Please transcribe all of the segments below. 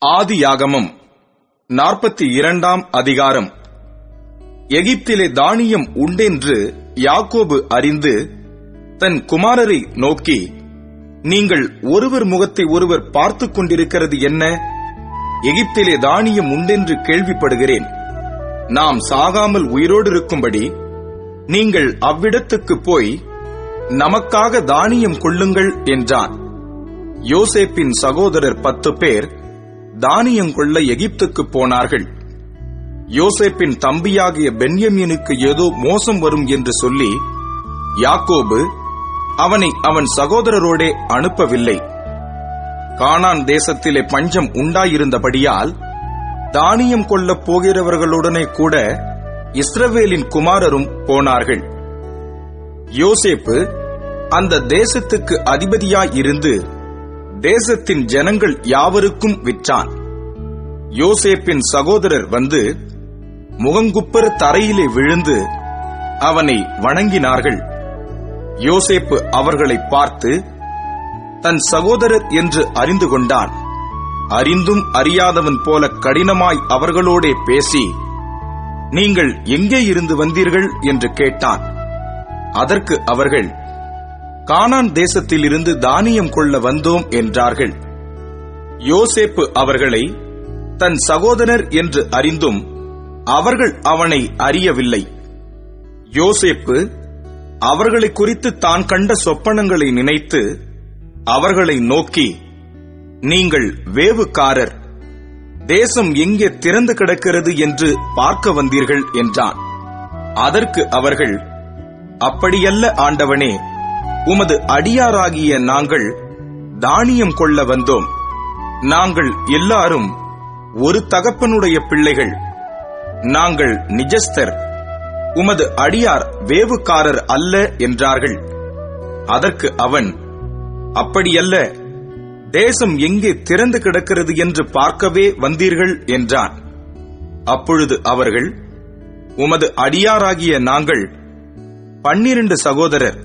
ஆதியாகமம் 42 அதிகாரம். எகிப்திலே தானியம் உண்டென்று யாக்கோபு அறிந்து தன் குமாரரை நோக்கி, நீங்கள் ஒருவர் முகத்தை ஒருவர் பார்த்துக் கொண்டிருக்கிறது என்ன? எகிப்திலே தானியம் உண்டென்று கேள்விப்படுகிறேன். நாம் சாகாமல் உயிரோடு இருக்கும்படி நீங்கள் அவ்விடத்துக்கு போய் நமக்காக தானியம் கொள்ளுங்கள் என்றான். யோசேப்பின் சகோதரர் 10 பேர் தானியம் கொள்ள எகிப்துக்கு போனார்கள். யோசேப்பின் தம்பியாகிய பென்யமீனுக்கு ஏதோ மோசம் வரும் என்று சொல்லி யாக்கோபு அவனை அவன் சகோதரரோடே அனுப்பவில்லை. கானான் தேசத்திலே பஞ்சம் உண்டாயிருந்தபடியால் தானியம் கொள்ளப் போகிறவர்களுடனே கூட இஸ்ரவேலின் குமாரரும் போனார்கள். யோசேப்பு அந்த தேசத்துக்கு அதிபதியாயிருந்து தேசத்தின் ஜனங்கள் யாவருக்கும் விற்றான். யோசேப்பின் சகோதரர் வந்து முகங்குப்புற தரையிலே விழுந்து அவனை வணங்கினார்கள். யோசேப்பு அவர்களை பார்த்து தன் சகோதரர் என்று அறிந்து கொண்டான். அறிந்தும் அறியாதவன் போல கடினமாய் அவர்களோடே பேசி, நீங்கள் எங்கே இருந்து வந்தீர்கள் என்று கேட்டான். அதற்கு அவர்கள், கானான் தேசத்திலிருந்து தானியம் கொள்ள வந்தோம் என்றார்கள். யோசேப்பு அவர்களை தன் சகோதரர் என்று அறிந்தும் அவர்கள் அவனை அறியவில்லை. யோசேப்பு அவர்களை குறித்து தான் கண்ட சொப்பனங்களை நினைத்து அவர்களை நோக்கி, நீங்கள் வேவுக்காரர், தேசம் எங்கே திறந்து கிடக்கிறது என்று பார்க்க வந்தீர்கள் என்றான். அதற்கு அவர்கள், அப்படியல்ல ஆண்டவனே, உமது அடியாராகிய நாங்கள் தானியம் கொள்ள வந்தோம். நாங்கள் எல்லாரும் ஒரு தகப்பனுடைய பிள்ளைகள். நாங்கள் நிஜஸ்தர், உமது அடியார் வேவுக்காரர் அல்ல என்றார்கள். அதற்கு அவன், அப்படியல்ல, தேசம் எங்கே திறந்து கிடக்கிறது என்று பார்க்கவே வந்தீர்கள் என்றான். அப்பொழுது அவர்கள், உமது அடியாராகிய நாங்கள் 12 சகோதரர்,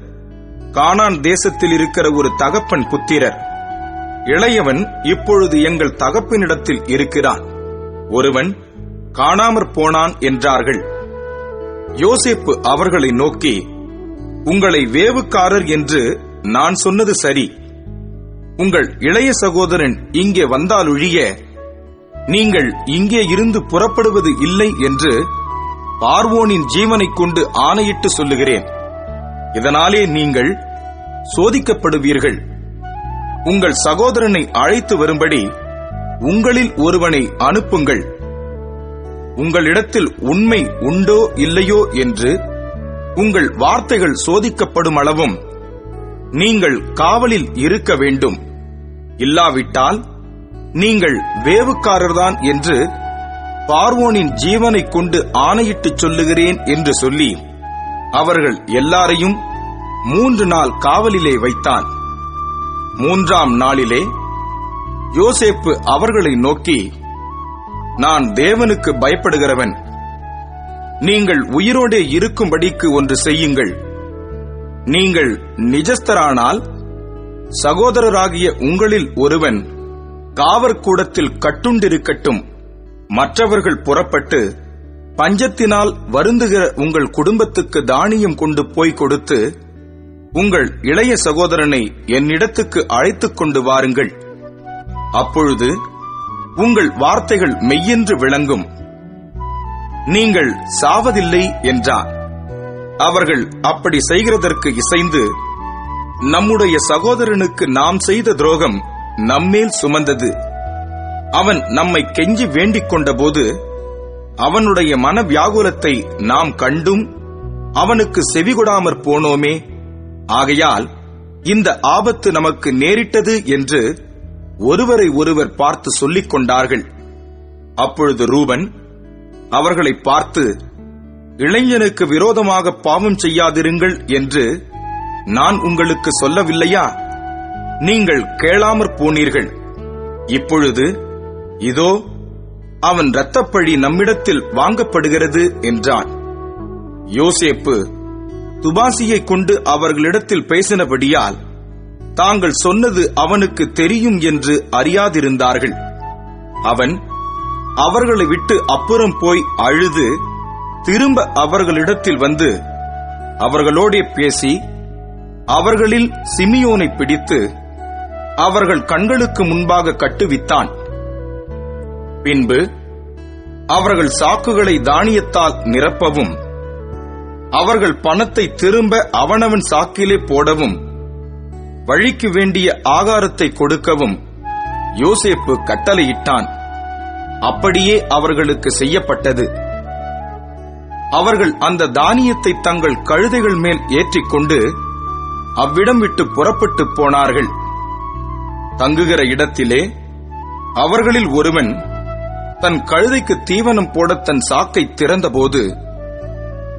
கானான் தேசத்தில் இருக்கிற ஒரு தகப்பன் புத்திரர். இளையவன் இப்பொழுது எங்கள் தகப்பனிடத்தில் இருக்கிறான், ஒருவன் காணாமற் போனான் என்றார்கள். யோசேப்பு அவர்களை நோக்கி, உங்களை வேவுக்காரர் என்று நான் சொன்னது சரி. உங்கள் இளைய சகோதரன் இங்கே வந்தாலொழிய நீங்கள் இங்கே இருந்து புறப்படுவது இல்லை என்று பார்வோனின் ஜீவனைக் கொண்டு ஆணையிட்டு சொல்லுகிறேன். இதனாலே நீங்கள் சோதிக்கப்படுவீர்கள். உங்கள் சகோதரனை அழைத்து வரும்படி உங்களில் ஒருவனை அனுப்புங்கள். உங்களிடத்தில் உண்மை உண்டோ இல்லையோ என்று உங்கள் வார்த்தைகள் சோதிக்கப்படும் அளவும் நீங்கள் காவலில் இருக்க வேண்டும். இல்லாவிட்டால் நீங்கள் வேவுக்காரர்தான் என்று பார்வோனின் ஜீவனைக் கொண்டு ஆணையிட்டு சொல்லுகிறேன் என்று சொல்லி அவர்கள் எல்லாரையும் 3 நாள் காவலிலே வைத்தான். 3ஆம் நாளிலே யோசேப்பு அவர்களை நோக்கி, நான் தேவனுக்கு பயப்படுகிறவன். நீங்கள் உயிரோடே இருக்கும்படிக்கு ஒன்று செய்யுங்கள். நீங்கள் நிஜஸ்தரானால் சகோதரராகிய உங்களில் ஒருவன் காவற்கூடத்தில் கட்டுண்டிருக்கட்டும். மற்றவர்கள் புறப்பட்டு பஞ்சத்தினால் வருந்துகிற உங்கள் குடும்பத்துக்கு தானியம் கொண்டு போய் கொடுத்து உங்கள் இளைய சகோதரனை என்னிடத்துக்கு அழைத்துக் கொண்டு வாருங்கள். அப்பொழுது உங்கள் வார்த்தைகள் மெய்யென்று விளங்கும். நீங்கள் சாவதில்லை என்றார். அவர்கள் அப்படி செய்கிறதற்கு இசைந்து, நம்முடைய சகோதரனுக்கு நாம் செய்த துரோகம் நம்மேல் சுமந்தது. அவன் நம்மை கெஞ்சி வேண்டிக் கொண்டபோது அவனுடைய மன வியாகுலத்தை நாம் கண்டும் அவனுக்கு செவிகொடாமற் போனோமே. ஆகையால் இந்த ஆபத்து நமக்கு நேரிட்டது என்று ஒருவரை ஒருவர் பார்த்து சொல்லிக் கொண்டார்கள். அப்பொழுது ரூபன் அவர்களை பார்த்து, இளைஞனுக்கு விரோதமாக பாவம் செய்யாதிருங்கள் என்று நான் உங்களுக்கு சொல்லவில்லையா? நீங்கள் கேளாமற் போனீர்கள். இப்பொழுது இதோ அவன் இரத்தப்பழி நம்மிடத்தில் வாங்கப்படுகிறது என்றான். யோசேப்பு துபாசியைக் கொண்டு அவர்களிடத்தில் பேசினபடியால் தாங்கள் சொன்னது அவனுக்கு தெரியும் என்று அறியாதிருந்தார்கள். அவன் அவர்களை விட்டு அப்புறம் போய் அழுது திரும்ப அவர்களிடத்தில் வந்து அவர்களோடே பேசி அவர்களில் சிமியோனை பிடித்து அவர்கள் கண்களுக்கு முன்பாக கட்டுவித்தான். பின்பு அவர்கள் சாக்குகளை தானியத்தால் நிரப்பவும் அவர்கள் பணத்தை திரும்ப அவனவன் சாக்கிலே போடவும் வழிக்கு வேண்டிய ஆகாரத்தை கொடுக்கவும் யோசேப்பு கட்டளையிட்டான். அப்படியே அவர்களுக்கு செய்யப்பட்டது. அவர்கள் அந்த தானியத்தை தங்கள் கழுதைகள் மேல் ஏற்றிக்கொண்டு அவ்விடம் விட்டு புறப்பட்டு போனார்கள். தங்குகிற இடத்திலே அவர்களில் ஒருவன் தன் கழுதைக்கு தீவனம் போட தன் சாக்கை திறந்தபோது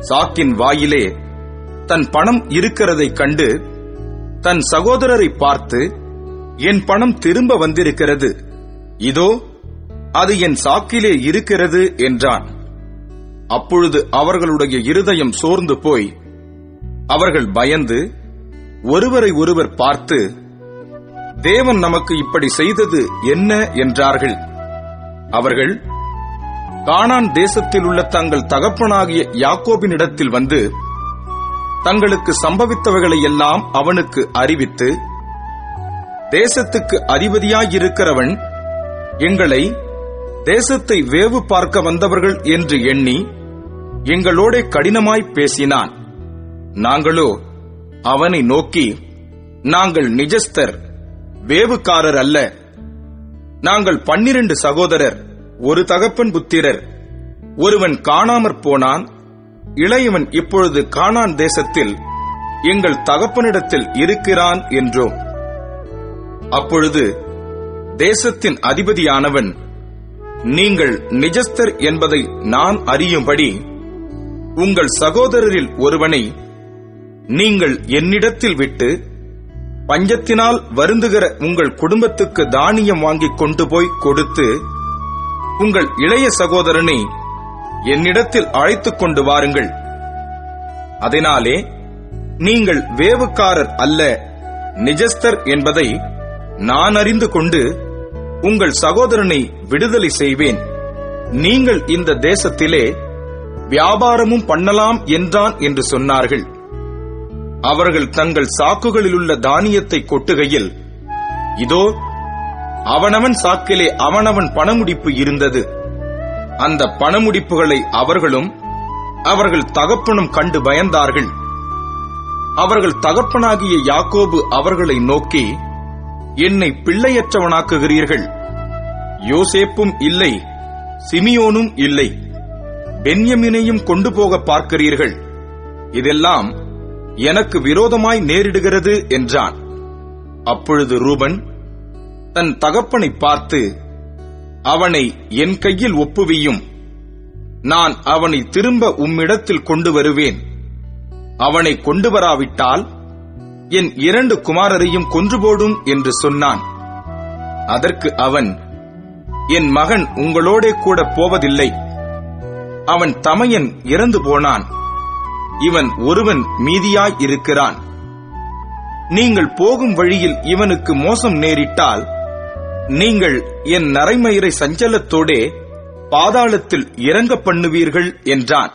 சாக்கின் வாயிலே தன் பணம் இருக்கிறதைக் கண்டு தன் சகோதரரை பார்த்து, என் பணம் திரும்ப வந்திருக்கிறது, இதோ அது என் சாக்கிலே இருக்கிறது என்றான். அப்பொழுது அவர்களுடைய இருதயம் சோர்ந்து போய் அவர்கள் பயந்து ஒருவரை ஒருவர் பார்த்து, தேவன் நமக்கு இப்படி செய்தது என்ன என்றார்கள். அவர்கள் கானான் தேசத்தில் உள்ள தங்கள் தகப்பனாகிய யாக்கோபினிடத்தில் வந்து தங்களுக்கு சம்பவித்தவைகளை எல்லாம் அவனுக்கு அறிவித்து, தேசத்துக்கு அதிபதியாயிருக்கிறவன் எங்களை தேசத்தை வேவு பார்க்க வந்தவர்கள் என்று எண்ணி எங்களோட கடினமாய் பேசினான். நாங்களோ அவனை நோக்கி, நாங்கள் நிஜஸ்தர், வேவுக்காரர் அல்ல. நாங்கள் 12 சகோதரர், ஒரு தகப்பன் புத்திரர். ஒருவன் காணாமற் போனான், இளையவன் இப்பொழுது கானான் தேசத்தில் எங்கள் தகப்பனிடத்தில் இருக்கிறான் என்றோம். அப்பொழுது தேசத்தின் அதிபதியானவன், நீங்கள் நிஜஸ்தர் என்பதை நான் அறியும்படி உங்கள் சகோதரரில் ஒருவனை நீங்கள் என்னிடத்தில் விட்டு பஞ்சத்தினால் வருந்துகிற உங்கள் குடும்பத்துக்கு தானியம் வாங்கிக் கொண்டு போய் கொடுத்து உங்கள் இளைய சகோதரனை என்னிடத்தில் அழைத்துக் கொண்டு வாருங்கள். அதனாலே நீங்கள் வேவுக்காரர் அல்ல, நிஜஸ்தர் என்பதை நான் அறிந்து கொண்டு உங்கள் சகோதரனை விடுதலை செய்வேன். நீங்கள் இந்த தேசத்திலே வியாபாரமும் பண்ணலாம் என்றான் என்று சொன்னார்கள். அவர்கள் தங்கள் சாக்குகளிலுள்ள தானியத்தை கொட்டுகையில், இதோ அவனவன் சாக்கிலே அவனவன் பணமுடிப்பு இருந்தது. அந்த பணமுடிப்புகளை அவர்களும் அவர்கள் தகப்பனும் கண்டு பயந்தார்கள். அவர்கள் தகப்பனாகிய யாக்கோபு அவர்களை நோக்கி, என்னை பிள்ளையற்றவனாக்குகிறீர்கள். யோசேப்பும் இல்லை, சிமியோனும் இல்லை, பென்யமீனையும் கொண்டு போக பார்க்கிறீர்கள். இதெல்லாம் எனக்கு விரோதமாய் நேரிடுகிறது என்றான். அப்பொழுது ரூபன் தன் தகப்பனை பார்த்து, அவனை என் கையில் ஒப்புவியும், நான் அவனை திரும்ப உம்மிடத்தில் கொண்டு வருவேன். அவனை கொண்டு வராவிட்டால் என் 2 குமாரரையும் கொன்று போடும் என்று சொன்னான். அதற்கு அவன், என் மகன் உங்களோடே கூட போவதில்லை. அவன் தமையன் இறந்து போனான், இவன் ஒருவன் மீதியாய் இருக்கிறான். நீங்கள் போகும் வழியில் இவனுக்கு மோசம் நேரிட்டால் நீங்கள் என் நரைமயிரை சஞ்சலத்தோடே பாதாளத்தில் இறங்க பண்ணுவீர்கள் என்றான்.